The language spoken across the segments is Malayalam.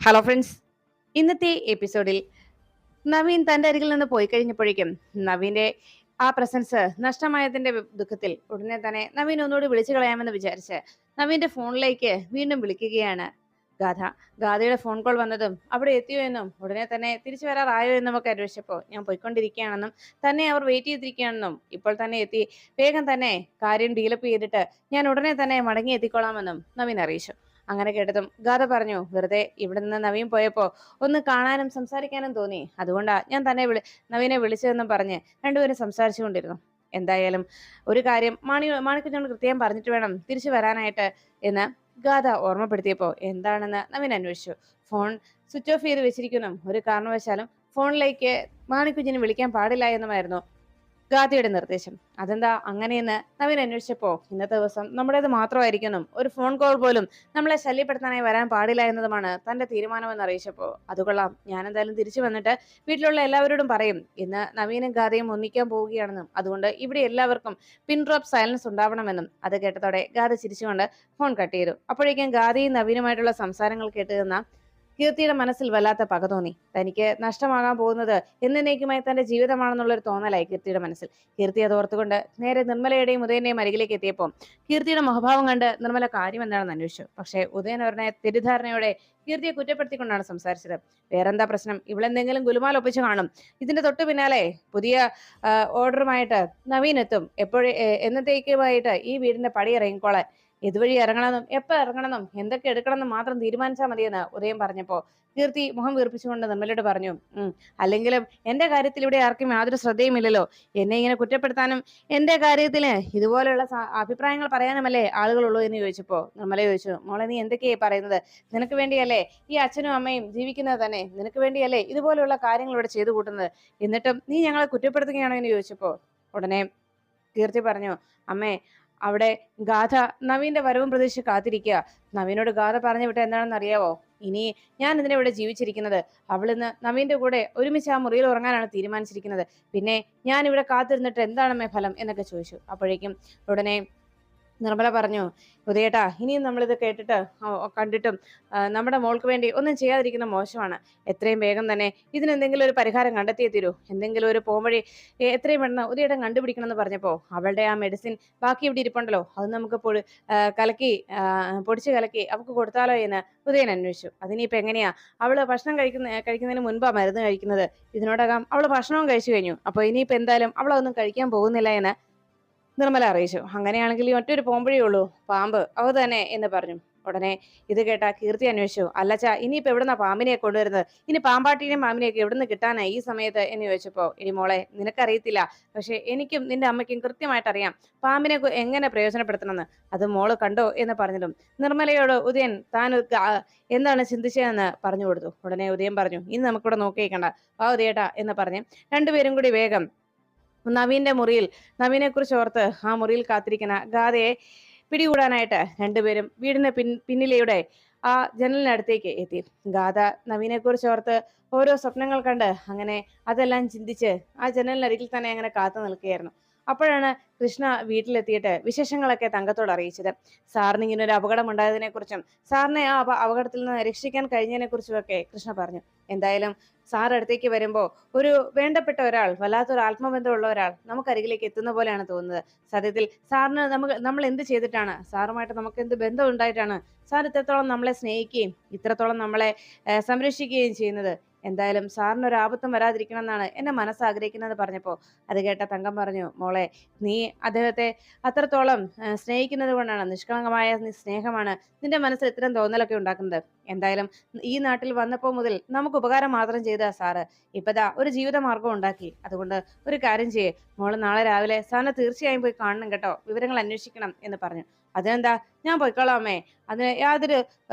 ഹലോ ഫ്രണ്ട്സ്, ഇന്നത്തെ എപ്പിസോഡിൽ നവീൻ തന്റെ അരികിൽ നിന്ന് പോയി കഴിഞ്ഞപ്പോഴേക്കും നവീന്റെ ആ പ്രസൻസ് നഷ്ടമായതിന്റെ ദുഃഖത്തിൽ ഉടനെ തന്നെ നവീൻ ഒന്നുകൂടി വിളിച്ചു കളയാമെന്ന് വിചാരിച്ച് നവീന്റെ ഫോണിലേക്ക് വീണ്ടും വിളിക്കുകയാണ് ഗാഥ. ഗാഥയുടെ ഫോൺ കോൾ വന്നതും അവിടെ എത്തിയോ എന്നും ഉടനെ തന്നെ തിരിച്ചു വരാറായോ എന്നും ഒക്കെ അന്വേഷിച്ചപ്പോൾ ഞാൻ പോയിക്കൊണ്ടിരിക്കുകയാണെന്നും തന്നെ അവർ വെയിറ്റ് ചെയ്തിരിക്കുകയാണെന്നും ഇപ്പോൾ തന്നെ എത്തി വേഗം തന്നെ കാര്യം ഡീലപ്പ് ചെയ്തിട്ട് ഞാൻ ഉടനെ തന്നെ മടങ്ങി എത്തിക്കൊള്ളാമെന്നും നവീൻ അറിയിച്ചു. അങ്ങനെ കേട്ടതും ഗാഥ പറഞ്ഞു, വെറുതെ ഇവിടെ നിന്ന് നവീൻ പോയപ്പോ ഒന്ന് കാണാനും സംസാരിക്കാനും തോന്നി, അതുകൊണ്ടാ ഞാൻ തന്നെ നവീനെ വിളിച്ചതെന്നും പറഞ്ഞ് രണ്ടുപേരും സംസാരിച്ചുകൊണ്ടിരുന്നു. എന്തായാലും ഒരു കാര്യം മാണിക്കുഞ്ഞോട് കൃത്യം പറഞ്ഞിട്ട് വേണം തിരിച്ചു വരാനായിട്ട് എന്ന് ഗാഥ ഓർമ്മപ്പെടുത്തിയപ്പോ എന്താണെന്ന് നവീൻ അന്വേഷിച്ചു. ഫോൺ സ്വിച്ച് ഓഫ് ചെയ്ത് വെച്ചിരിക്കുന്നു, ഒരു കാരണവശാലും ഫോണിലേക്ക് മാണിക്കുഞ്ഞിനെ വിളിക്കാൻ പാടില്ല എന്നുമായിരുന്നു ഗാദിയുടെ നിർദ്ദേശം. അതെന്താ അങ്ങനെയെന്ന് നവീൻ അന്വേഷിച്ചപ്പോ ഇന്നത്തെ ദിവസം നമ്മുടേത് മാത്രമായിരിക്കുന്നു, ഒരു ഫോൺ കോൾ പോലും നമ്മളെ ശല്യപ്പെടുത്താനായി വരാൻ പാടില്ല എന്നതുമാണ് തന്റെ തീരുമാനമെന്ന് അറിയിച്ചപ്പോ അത് കൊള്ളാം, ഞാൻ എന്തായാലും തിരിച്ചു വന്നിട്ട് വീട്ടിലുള്ള എല്ലാവരോടും പറയും ഇന്ന് നവീനും ഗാഥയും ഒന്നിക്കാൻ പോവുകയാണെന്നും അതുകൊണ്ട് ഇവിടെ എല്ലാവർക്കും പിൻ ഡ്രോപ്പ് സൈലൻസ് ഉണ്ടാവണമെന്നും. അത് കേട്ടതോടെ ഗാഥ ചിരിച്ചുകൊണ്ട് ഫോൺ കട്ട് ചെയ്തു. അപ്പോഴേക്കും ഗാഥയും നവീനുമായിട്ടുള്ള സംസാരങ്ങൾ കേട്ട് നിന്ന കീർത്തിയുടെ മനസ്സിൽ വല്ലാത്ത പക തോന്നി. തനിക്ക് നഷ്ടമാകാൻ പോകുന്നത് എന്നേക്കുമായി തന്റെ ജീവിതമാണെന്നുള്ളൊരു തോന്നലായി കീർത്തിയുടെ മനസ്സിൽ. കീർത്തി അത് ഓർത്തുകൊണ്ട് നേരെ നിർമ്മലയുടെയും ഉദയന്റെയും അരികിലേക്ക് എത്തിയപ്പോൾ കീർത്തിയുടെ മുഖഭാവം കണ്ട് നിർമ്മല കാര്യം എന്താണെന്ന് അന്വേഷിച്ചു. പക്ഷേ ഉദയൻ അവരുടെ തെറ്റിദ്ധാരണയോടെ കീർത്തിയെ കുറ്റപ്പെടുത്തിക്കൊണ്ടാണ് സംസാരിച്ചത്. വേറെന്താ പ്രശ്നം, ഇവളെന്തെങ്കിലും ഗുലുമാൽ ഒപ്പിച്ചു കാണും. ഇതിന്റെ തൊട്ടു പിന്നാലെ പുതിയ ഓർഡറുമായിട്ട് നവീൻ എത്തും. എന്നത്തേക്കുമായിട്ട് ഈ വീടിന്റെ പടി ഇറങ്ങിക്കോളാൻ. ഇതുവഴി ഇറങ്ങണമെന്നും എപ്പോൾ ഇറങ്ങണമെന്നും എന്തൊക്കെ എടുക്കണമെന്നും മാത്രം തീരുമാനിച്ചാൽ മതിയെന്ന് ഉദയം പറഞ്ഞപ്പോ കീർത്തി മുഖം വീർപ്പിച്ചുകൊണ്ട് നിർമ്മലയോട് പറഞ്ഞു, അല്ലെങ്കിലും എന്റെ കാര്യത്തിൽ ഇവിടെ ആർക്കും യാതൊരു ശ്രദ്ധയുമില്ലല്ലോ. എന്നെ ഇങ്ങനെ കുറ്റപ്പെടുത്താനും എന്റെ കാര്യത്തിന് ഇതുപോലെയുള്ള അഭിപ്രായങ്ങൾ പറയാനുമല്ലേ ആളുകളുള്ളൂ എന്ന് ചോദിച്ചപ്പോ നിർമ്മല ചോദിച്ചു, മോളെ നീ എന്തൊക്കെയാ പറയുന്നത്? നിനക്ക് വേണ്ടിയല്ലേ ഈ അച്ഛനും അമ്മയും ജീവിക്കുന്നത് തന്നെ? നിനക്ക് വേണ്ടിയല്ലേ ഇതുപോലെയുള്ള കാര്യങ്ങൾ ഇവിടെ ചെയ്തു കൂട്ടുന്നത്? എന്നിട്ടും നീ ഞങ്ങളെ കുറ്റപ്പെടുത്തുകയാണോ എന്ന് ചോദിച്ചപ്പോ ഉടനെ കീർത്തി പറഞ്ഞു, അമ്മേ, അവിടെ ഗാഥ നവീന്റെ വരവും പ്രതീക്ഷിച്ച് കാത്തിരിക്കുക. നവീനോട് ഗാഥ പറഞ്ഞു വിട്ട എന്താണെന്ന് അറിയാവോ? ഇനി ഞാൻ ഇതിനെ ഇവിടെ ജീവിച്ചിരിക്കുന്നത് അവളിന്ന് നവീന്റെ കൂടെ ഒരുമിച്ച് ആ മുറിയിൽ ഉറങ്ങാനാണ് തീരുമാനിച്ചിരിക്കുന്നത്. പിന്നെ ഞാൻ ഇവിടെ കാത്തിരുന്നിട്ട് എന്താണമ്മേ ഫലം എന്നൊക്കെ ചോദിച്ചു. അപ്പോഴേക്കും ഉടനെ നിർമ്മല പറഞ്ഞു, ഉദയേട്ടാ, ഇനിയും നമ്മളിത് കേട്ടിട്ട് കണ്ടിട്ടും നമ്മുടെ മോൾക്ക് വേണ്ടി ഒന്നും ചെയ്യാതിരിക്കുന്ന മോശമാണ്. എത്രയും വേഗം തന്നെ ഇതിനെന്തെങ്കിലും ഒരു പരിഹാരം കണ്ടെത്തിയേ തീരൂ. എന്തെങ്കിലും ഒരു പോംവഴി എത്രയും പെട്ടെന്ന് ഉദയേട്ടൻ കണ്ടുപിടിക്കണം എന്ന് പറഞ്ഞപ്പോൾ അവളുടെ ആ മെഡിസിൻ ബാക്കി ഇവിടെ ഇരിപ്പുണ്ടല്ലോ, അത് നമുക്ക് കലക്കി പൊടിച്ച് കലക്കി അവൾക്ക് കൊടുത്താലോ എന്ന് ഉദയൻ അന്വേഷിച്ചു. അതിനിപ്പോ എങ്ങനെയാ? അവള് ഭക്ഷണം കഴിക്കുന്നതിന് മുൻപാ മരുന്ന് കഴിക്കുന്നത്. ഇതിനോടകം അവള് ഭക്ഷണവും കഴിച്ചു കഴിഞ്ഞു. അപ്പൊ ഇനിയിപ്പോ എന്തായാലും അവളൊന്നും കഴിക്കാൻ പോകുന്നില്ല എന്ന് നിർമ്മല അറിയിച്ചു. അങ്ങനെയാണെങ്കിൽ മറ്റൊരു പോംവഴിയേ ഉള്ളൂ, പാമ്പ്, അത് തന്നെ എന്ന് പറഞ്ഞു. ഉടനെ ഇത് കേട്ട കീർത്തി അന്വേഷിച്ചു, അല്ലച്ചാ ഇനിയിപ്പോ എവിടുന്ന പാമ്പിനെ കൊണ്ടുവരുന്നത്? ഇനി പാമ്പാട്ടിനെയും പാമ്പിനെയൊക്കെ എവിടുന്ന് കിട്ടാനാ ഈ സമയത്ത് എന്ന് ചോദിച്ചപ്പോ, ഇനി മോളെ നിനക്കറിയത്തില്ല, പക്ഷെ എനിക്കും നിന്റെ അമ്മയ്ക്കും കൃത്യമായിട്ട് അറിയാം പാമ്പിനെ എങ്ങനെ പ്രയോജനപ്പെടുത്തണമെന്ന്. അത് മോള് കണ്ടോ എന്ന് പറഞ്ഞതും നിർമ്മലയോട് ഉദയൻ താൻ എന്താണ് ചിന്തിച്ചതെന്ന് പറഞ്ഞു കൊടുത്തു. ഉടനെ ഉദയൻ പറഞ്ഞു, ഇനി നമുക്കിവിടെ നോക്കിയേക്കണ്ട, വാ ഉദയേട്ടാ എന്ന് പറഞ്ഞ് രണ്ടുപേരും കൂടി വേഗം നവീന്റെ മുറിയിൽ നവീനെ കുറിച്ച് ഓർത്ത് ആ മുറിയിൽ കാത്തിരിക്കുന്ന ഗാഥയെ പിടികൂടാനായിട്ട് രണ്ടുപേരും വീടിന് പിന്നിലൂടെ ആ ജനലിനടുത്തേക്ക് എത്തി. ഗാഥ നവീനെ കുറിച്ച് ഓർത്ത് ഓരോ സ്വപ്നങ്ങൾ കണ്ട് അങ്ങനെ അതെല്ലാം ചിന്തിച്ച് ആ ജനലിനരികിൽ തന്നെ അങ്ങനെ കാത്തു നിൽക്കുകയായിരുന്നു. അപ്പോഴാണ് കൃഷ്ണ വീട്ടിലെത്തിയിട്ട് വിശേഷങ്ങളൊക്കെ തങ്കത്തോട് അറിയിച്ചത്. സാറിന് ഇങ്ങനെ ഒരു അപകടം ഉണ്ടായതിനെ കുറിച്ചും സാറിനെ ആ അപകടത്തിൽ നിന്ന് രക്ഷിക്കാൻ കഴിഞ്ഞതിനെ കുറിച്ചും ഒക്കെ കൃഷ്ണ പറഞ്ഞു. എന്തായാലും സാർ അടുത്തേക്ക് വരുമ്പോൾ ഒരു വേണ്ടപ്പെട്ട ഒരാൾ, വല്ലാത്തൊരു ആത്മബന്ധമുള്ള ഒരാൾ നമുക്കരികിലേക്ക് എത്തുന്ന പോലെയാണ് തോന്നുന്നത്. സത്യത്തിൽ സാറിന് നമ്മൾ എന്ത് ചെയ്തിട്ടാണ്, സാറുമായിട്ട് നമുക്ക് എന്ത് ബന്ധം ഉണ്ടായിട്ടാണ് സാർ ഇത്രത്തോളം നമ്മളെ സ്നേഹിക്കുകയും ഇത്രത്തോളം നമ്മളെ സംരക്ഷിക്കുകയും ചെയ്യുന്നത്? എന്തായാലും സാറിന് ഒരു ആപത്തും വരാതിരിക്കണം എന്നാണ് എന്റെ മനസ്സ് ആഗ്രഹിക്കുന്നത് പറഞ്ഞപ്പോൾ അത് കേട്ട തങ്കം പറഞ്ഞു, മോളെ, നീ അദ്ദേഹത്തെ അത്രത്തോളം സ്നേഹിക്കുന്നത് കൊണ്ടാണ്, നിഷ്കളങ്കമായ സ്നേഹമാണ് നിന്റെ മനസ്സിൽ ഇത്തരം തോന്നലൊക്കെ ഉണ്ടാക്കുന്നത്. എന്തായാലും ഈ നാട്ടിൽ വന്നപ്പോൾ മുതൽ നമുക്ക് ഉപകാരം മാത്രം ചെയ്ത സാറ് ഇപ്പതാ ഒരു ജീവിത മാർഗം ഉണ്ടാക്കി. അതുകൊണ്ട് ഒരു കാര്യം ചെയ്യേ, മോള് നാളെ രാവിലെ സാറിനെ തീർച്ചയായും പോയി കാണണം കേട്ടോ, വിവരങ്ങൾ അന്വേഷിക്കണം എന്ന് പറഞ്ഞു. അതെന്താ, ഞാൻ പോയിക്കോളാം അമ്മേ, അതിന് യാതൊരു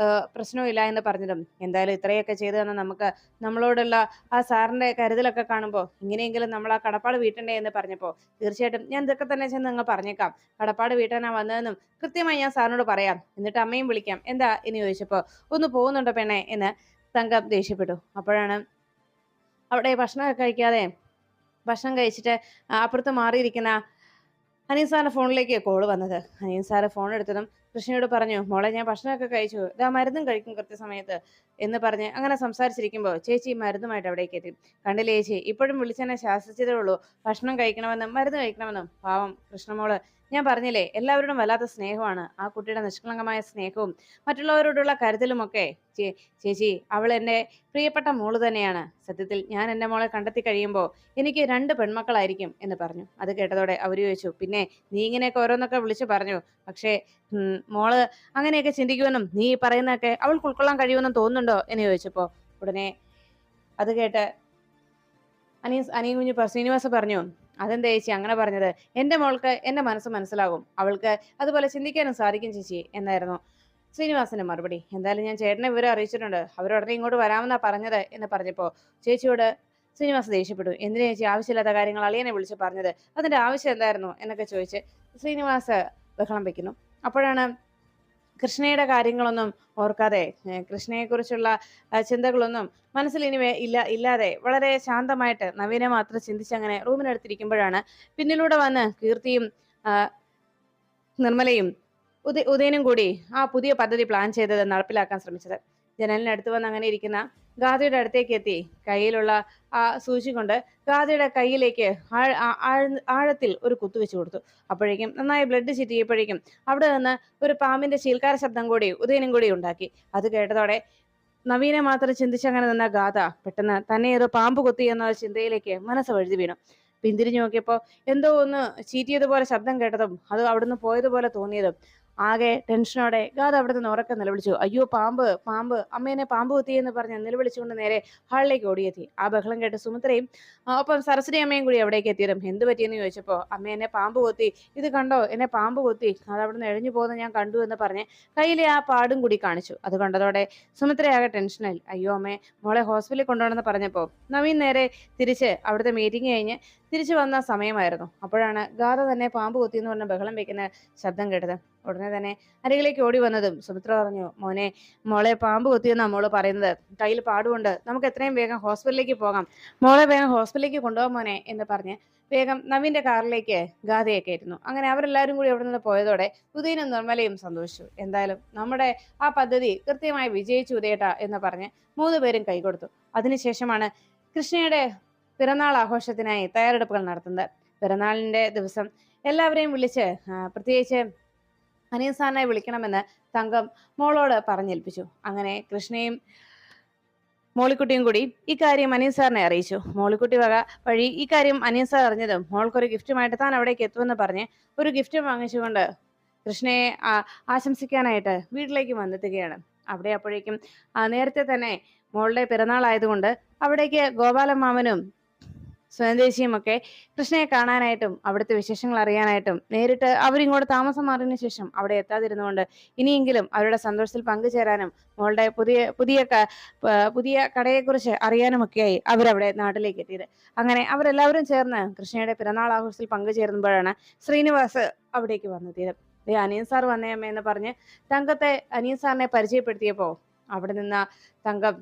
പ്രശ്നവും ഇല്ല എന്ന് പറഞ്ഞതും എന്തായാലും ഇത്രയൊക്കെ ചെയ്തു തന്നെ നമുക്ക് നമ്മളോടുള്ള ആ സാറിന്റെ കരുതലൊക്കെ കാണുമ്പോൾ ഇങ്ങനെയെങ്കിലും നമ്മൾ ആ കടപ്പാട് വീട്ടണ്ടേ എന്ന് പറഞ്ഞപ്പോൾ തീർച്ചയായിട്ടും ഞാൻ ഇതൊക്കെ തന്നെ ചെന്ന് നിങ്ങൾ പറഞ്ഞേക്കാം, കടപ്പാട് വീട്ടാനാ വന്നതെന്നും കൃത്യമായി ഞാൻ സാറിനോട് പറയാം, എന്നിട്ട് അമ്മയും വിളിക്കാം, എന്താ എന്ന് ചോദിച്ചപ്പോൾ ഒന്ന് പോകുന്നുണ്ടോ പെണ്ണെ എന്ന് തങ്കം ദേഷ്യപ്പെട്ടു. അപ്പോഴാണ് അവിടെ ഭക്ഷണമൊക്കെ കഴിക്കാതെ ഭക്ഷണം കഴിച്ചിട്ട് അപ്പുറത്ത് മാറിയിരിക്കുന്ന അനീൻ സാറിന്റെ ഫോണിലേക്ക് കോള് വന്നത്. അനീൻ സാറ് ഫോൺ എടുത്തതും കൃഷ്ണയോട് പറഞ്ഞു, മോളെ ഞാൻ ഭക്ഷണമൊക്കെ കഴിച്ചു, ഇതാ മരുന്നും കഴിക്കും കൃത്യസമയത്ത് എന്ന് പറഞ്ഞ് അങ്ങനെ സംസാരിച്ചിരിക്കുമ്പോൾ ചേച്ചി മരുന്നുമായിട്ട് അവിടേക്ക് എത്തി. കണ്ടില്ലേ ചേച്ചി, ഇപ്പോഴും വിളിച്ചെന്നെ ശാസിച്ചതേ ഉള്ളൂ, ഭക്ഷണം കഴിക്കണമെന്നും മരുന്ന് കഴിക്കണമെന്നും. പാവം കൃഷ്ണമോള്, ഞാൻ പറഞ്ഞില്ലേ എല്ലാവരോടും വല്ലാത്ത സ്നേഹമാണ്, ആ കുട്ടിയുടെ നിഷ്കളങ്കമായ സ്നേഹവും മറ്റുള്ളവരോടുള്ള കരുതലുമൊക്കെ. ചേച്ചി, അവൾ എൻ്റെ പ്രിയപ്പെട്ട മോള് തന്നെയാണ്. സത്യത്തിൽ ഞാൻ എൻ്റെ മോളെ കണ്ടെത്തി കഴിയുമ്പോൾ എനിക്ക് 2 പെൺമക്കളായിരിക്കും എന്ന് പറഞ്ഞു. അത് കേട്ടതോടെ അവർ ചോദിച്ചു, പിന്നെ നീ ഇങ്ങനെയൊക്കെ ഓരോന്നൊക്കെ വിളിച്ചു പറഞ്ഞു, പക്ഷേ മോള് അങ്ങനെയൊക്കെ ചിന്തിക്കുമെന്നും നീ പറയുന്നതൊക്കെ അവൾക്ക് ഉൾക്കൊള്ളാൻ കഴിയുമെന്നും തോന്നുന്നുണ്ടോ എന്ന് ചോദിച്ചപ്പോൾ ഉടനെ അത് കേട്ട് അനിയൻ കുഞ്ഞു ശ്രീനിവാസ പറഞ്ഞു, അതെന്താ ചേച്ചി അങ്ങനെ പറഞ്ഞത്? എന്റെ മോൾക്ക് എന്റെ മനസ്സ് മനസ്സിലാകും, അവൾക്ക് അതുപോലെ ചിന്തിക്കാനും സാധിക്കും ചേച്ചി എന്നായിരുന്നു ശ്രീനിവാസന്റെ മറുപടി. എന്തായാലും ഞാൻ ചേട്ടനെ വിവരം അറിയിച്ചിട്ടുണ്ട്, അവരുടനെ ഇങ്ങോട്ട് വരാമെന്നാ പറഞ്ഞത് എന്ന് പറഞ്ഞപ്പോ ചേച്ചിയോട് ശ്രീനിവാസ് ദേഷ്യപ്പെട്ടു. എന്തിനാ ചേച്ചി ആവശ്യമില്ലാത്ത കാര്യങ്ങൾ അളിയനെ വിളിച്ച് പറഞ്ഞത്? അതിന്റെ ആവശ്യം എന്തായിരുന്നു എന്നൊക്കെ ചോദിച്ച് ശ്രീനിവാസ് ബഹളം വെക്കുന്നു. അപ്പോഴാണ് കൃഷ്ണയുടെ കാര്യങ്ങളൊന്നും ഓർക്കാതെ, കൃഷ്ണയെക്കുറിച്ചുള്ള ചിന്തകളൊന്നും മനസ്സിൽ ഇനി ഇല്ലാതെ വളരെ ശാന്തമായിട്ട് നവീനെ മാത്രം ചിന്തിച്ചങ്ങനെ റൂമിനടുത്തിരിക്കുമ്പോഴാണ് പിന്നിലൂടെ വന്ന് കീർത്തിയും നിർമ്മലയും ഉദയനും കൂടി ആ പുതിയ പദ്ധതി പ്ലാൻ ചെയ്തത് നടപ്പിലാക്കാൻ ശ്രമിച്ചത്. ജനലിനടുത്ത് വന്ന് അങ്ങനെ ഇരിക്കുന്ന ഗാഥയുടെ അടുത്തേക്ക് എത്തി കയ്യിലുള്ള ആ സൂചി കൊണ്ട് ഗാഥയുടെ കയ്യിലേക്ക് ആഴത്തിൽ ഒരു കുത്തു വെച്ച് കൊടുത്തു. അപ്പോഴേക്കും നന്നായി ബ്ലഡ് ചിറ്റിയപ്പോഴേക്കും അവിടെ നിന്ന് ഒരു പാമ്പിന്റെ ചീൽക്കാര ശബ്ദം കൂടി ഉദയനും കൂടി ഉണ്ടാക്കി. അത് കേട്ടതോടെ നവീനെ മാത്രം ചിന്തിച്ചങ്ങനെ നിന്ന ഗാഥ പെട്ടെന്ന് തന്നെ ഏതോ പാമ്പ് കൊത്തി എന്ന ചിന്തയിലേക്ക് മനസ്സ് വഴുതി വീണു. പിന്തിരിഞ്ഞു നോക്കിയപ്പോ എന്തോ ഒന്ന് ചീറ്റിയതുപോലെ ശബ്ദം കേട്ടതും അത് അവിടുന്ന് പോയതുപോലെ തോന്നിയതും ആകെ ടെൻഷനോടെ ഗാഥ അവിടെ നിന്ന് ഉറക്കെ നിലവിളിച്ചു, അയ്യോ പാമ്പ് പാമ്പ്, അമ്മേനെ പാമ്പ് കുത്തിയെന്ന് പറഞ്ഞ് നിലവിളിച്ചുകൊണ്ട് നേരെ ഹാളിലേക്ക് ഓടിയെത്തി. ആ ബഹളം കേട്ട് സുമിത്രയും ഒപ്പം സരസ്വതി അമ്മയും കൂടി അവിടേക്ക് എത്തിയതും എന്ത് പറ്റിയെന്ന് ചോദിച്ചപ്പോൾ അമ്മ എന്നെ പാമ്പ് കൊത്തി, ഇത് കണ്ടോ എന്നെ പാമ്പ് കൊത്തി, അത് അവിടുന്ന് എഴഞ്ഞു പോകുന്ന ഞാൻ കണ്ടു എന്ന് പറഞ്ഞ് കയ്യിലെ ആ പാടും കൂടി കാണിച്ചു. അത് കണ്ടതോടെ സുമിത്രയാകെ ടെൻഷനായി. അയ്യോ അമ്മേ, മോളെ ഹോസ്പിറ്റലിൽ കൊണ്ടുപോകണമെന്ന് പറഞ്ഞപ്പോൾ നവീൻ നേരെ തിരിച്ച് അവിടുത്തെ മീറ്റിംഗ് കഴിഞ്ഞ് തിരിച്ചു വന്ന സമയമായിരുന്നു. അപ്പോഴാണ് ഗാഥ തന്നെ പാമ്പ് കൊത്തിയെന്ന് പറഞ്ഞ ബഹളം വെക്കുന്ന ശബ്ദം കേട്ടത്. ഉടനെ തന്നെ അരികിലേക്ക് ഓടി വന്നതും സുമിത്ര പറഞ്ഞു, മോനെ, മോളെ പാമ്പ് കൊത്തിയെന്നാ മോള് പറയുന്നത്, കയ്യിൽ പാടുകൊണ്ട്, നമുക്ക് എത്രയും വേഗം ഹോസ്പിറ്റലിലേക്ക് പോകാം, മോളെ വേഗം ഹോസ്പിറ്റലിലേക്ക് കൊണ്ടുപോകാൻ മോനെ എന്ന് പറഞ്ഞ് വേഗം നവീന്റെ കാറിലേക്ക് ഗാഥയെ കയറ്റുന്നു. അങ്ങനെ അവരെല്ലാവരും കൂടി അവിടെ നിന്ന് പോയതോടെ ഉദയനും നിർമ്മലയും സന്തോഷിച്ചു. എന്തായാലും നമ്മുടെ ആ പദ്ധതി കൃത്യമായി വിജയിച്ചു ഉദയേട്ട എന്ന് പറഞ്ഞ് 3 പേരും കൈകൊടുത്തു. അതിനുശേഷമാണ് കൃഷ്ണയുടെ പിറന്നാൾ ആഘോഷത്തിനായി തയ്യാറെടുപ്പുകൾ നടത്തുന്നത്. പിറന്നാളിന്റെ ദിവസം എല്ലാവരെയും വിളിച്ച് പ്രത്യേകിച്ച് അനിയൻ സാറിനെ വിളിക്കണമെന്ന് തങ്കം മോളോട് പറഞ്ഞേൽപ്പിച്ചു. അങ്ങനെ കൃഷ്ണയും മോളിക്കുട്ടിയും കൂടി ഇക്കാര്യം അനിയൻ സാറിനെ അറിയിച്ചു. മോളിക്കുട്ടി വഴി ഇക്കാര്യം അനിയൻ സാർ അറിഞ്ഞതും മോൾക്കൊരു ഗിഫ്റ്റുമായിട്ട് താൻ അവിടേക്ക് എത്തുമെന്ന് പറഞ്ഞ് ഒരു ഗിഫ്റ്റ് വാങ്ങിച്ചുകൊണ്ട് കൃഷ്ണയെ ആശംസിക്കാനായിട്ട് വീട്ടിലേക്ക് വന്നെത്തുകയാണ്. അവിടെ അപ്പോഴേക്കും നേരത്തെ തന്നെ മോളുടെ പിറന്നാൾ ആയതുകൊണ്ട് അവിടേക്ക് ഗോപാലമാമനും സ്വയംദേശിയും ഒക്കെ കൃഷ്ണയെ കാണാനായിട്ടും അവിടുത്തെ വിശേഷങ്ങൾ അറിയാനായിട്ടും നേരിട്ട് അവരിങ്ങോട്ട് താമസം മാറിയതിനു ശേഷം അവിടെ എത്താതിരുന്നുകൊണ്ട് ഇനിയെങ്കിലും അവരുടെ സന്തോഷത്തിൽ പങ്കുചേരാനും മോളുടെ പുതിയ കടയെക്കുറിച്ച് അറിയാനുമൊക്കെയായി അവരവിടെ നാട്ടിലേക്ക് എത്തിയത്. അങ്ങനെ അവരെല്ലാവരും ചേർന്ന് കൃഷ്ണയുടെ പിറന്നാൾ ആഘോഷത്തിൽ പങ്കുചേർന്നപ്പോഴാണ് ശ്രീനിവാസ് അവിടേക്ക് വന്നെത്തിയത്. അനിയൻ സാർ വന്നേ അമ്മ എന്ന് പറഞ്ഞ് തങ്കത്തെ അനിയൻ സാറിനെ പരിചയപ്പെടുത്തിയപ്പോ അവിടെ നിന്ന തങ്കം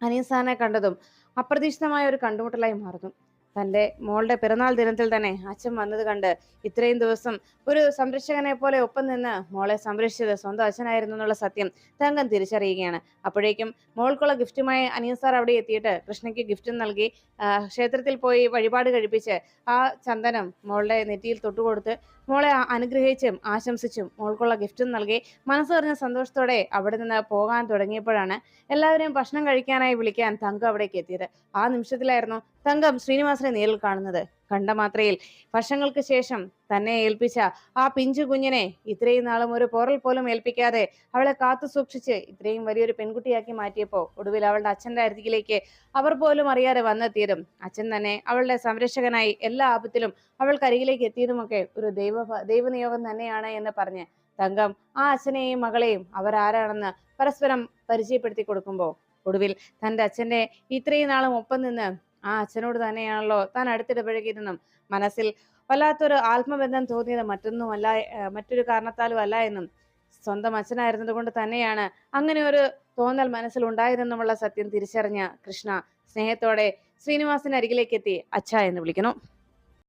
അനിയൻ സാറിനെ കണ്ടതും അപ്രതീക്ഷിതമായ ഒരു കണ്ടുമുട്ടലായി മാറുന്നു. തന്റെ മോളുടെ പിറന്നാൾ ദിനത്തിൽ തന്നെ അച്ഛൻ വന്നത് കണ്ട് ഇത്രയും ദിവസം ഒരു സംരക്ഷകനെ പോലെ ഒപ്പം നിന്ന് മോളെ സംരക്ഷിച്ചത് സ്വന്തം അച്ഛനായിരുന്നു എന്നുള്ള സത്യം തങ്കം തിരിച്ചറിയുകയാണ്. അപ്പോഴേക്കും മോൾക്കുള്ള ഗിഫ്റ്റുമായി അനിയൻ സാർ അവിടെ എത്തിയിട്ട് കൃഷ്ണയ്ക്ക് ഗിഫ്റ്റും നൽകി ക്ഷേത്രത്തിൽ പോയി വഴിപാട് കഴിപ്പിച്ച് ആ ചന്ദനം മോളുടെ നെറ്റിയിൽ തൊട്ടുകൊടുത്ത് മോളെ അനുഗ്രഹിച്ചും ആശംസിച്ചും മോൾക്കുള്ള ഗിഫ്റ്റും നൽകി മനസ്സറിഞ്ഞ സന്തോഷത്തോടെ അവിടെ നിന്ന് പോകാൻ തുടങ്ങിയപ്പോഴാണ് എല്ലാവരെയും ഭക്ഷണം കഴിക്കാനായി വിളിക്കാൻ തങ്കം അവിടേക്ക് എത്തിയത്. ആ നിമിഷത്തിലായിരുന്നു തങ്കം ശ്രീനിവാസനെ നേരിൽ കാണുന്നത്. കണ്ട മാത്രയിൽ വർഷങ്ങൾക്ക് ശേഷം തന്നെ ഏൽപ്പിച്ച ആ പിഞ്ചു കുഞ്ഞിനെ ഇത്രയും നാളും ഒരു പോറൽ പോലും ഏൽപ്പിക്കാതെ അവളെ കാത്തു സൂക്ഷിച്ച് ഇത്രയും വലിയൊരു പെൺകുട്ടിയാക്കി മാറ്റിയപ്പോൾ ഒടുവിൽ അവളുടെ അച്ഛന്റെ അരികിലേക്ക് അവർ പോലും അറിയാതെ വന്നെത്തിയതും അച്ഛൻ തന്നെ അവളുടെ സംരക്ഷകനായി എല്ലാ ആപത്തിലും അവൾക്കരികിലേക്ക് എത്തിയതുമൊക്കെ ഒരു ദൈവനിയോഗം തന്നെയാണ് എന്ന് പറഞ്ഞ് തങ്കം ആ അച്ഛനെയും മകളെയും അവരാരാണെന്ന് പരസ്പരം പരിചയപ്പെടുത്തി കൊടുക്കുമ്പോൾ ഒടുവിൽ തന്റെ അച്ഛന്റെ ഇത്രയും നാളും ഒപ്പം നിന്ന് ആ അച്ഛനോട് തന്നെയാണല്ലോ താൻ അടുത്തിടപഴകിയതെന്നും മനസ്സിൽ വല്ലാത്തൊരു ആത്മബന്ധം തോന്നിയത് മറ്റൊരു കാരണത്താലും അല്ല എന്നും സ്വന്തം അച്ഛനായിരുന്നത് കൊണ്ട് തന്നെയാണ് അങ്ങനെ ഒരു തോന്നൽ മനസ്സിൽ ഉണ്ടായതെന്നുമുള്ള സത്യം തിരിച്ചറിഞ്ഞ കൃഷ്ണ സ്നേഹത്തോടെ ശ്രീനിവാസിന് അരികിലേക്ക് എത്തി അച്ഛ എന്ന് വിളിക്കുന്നു.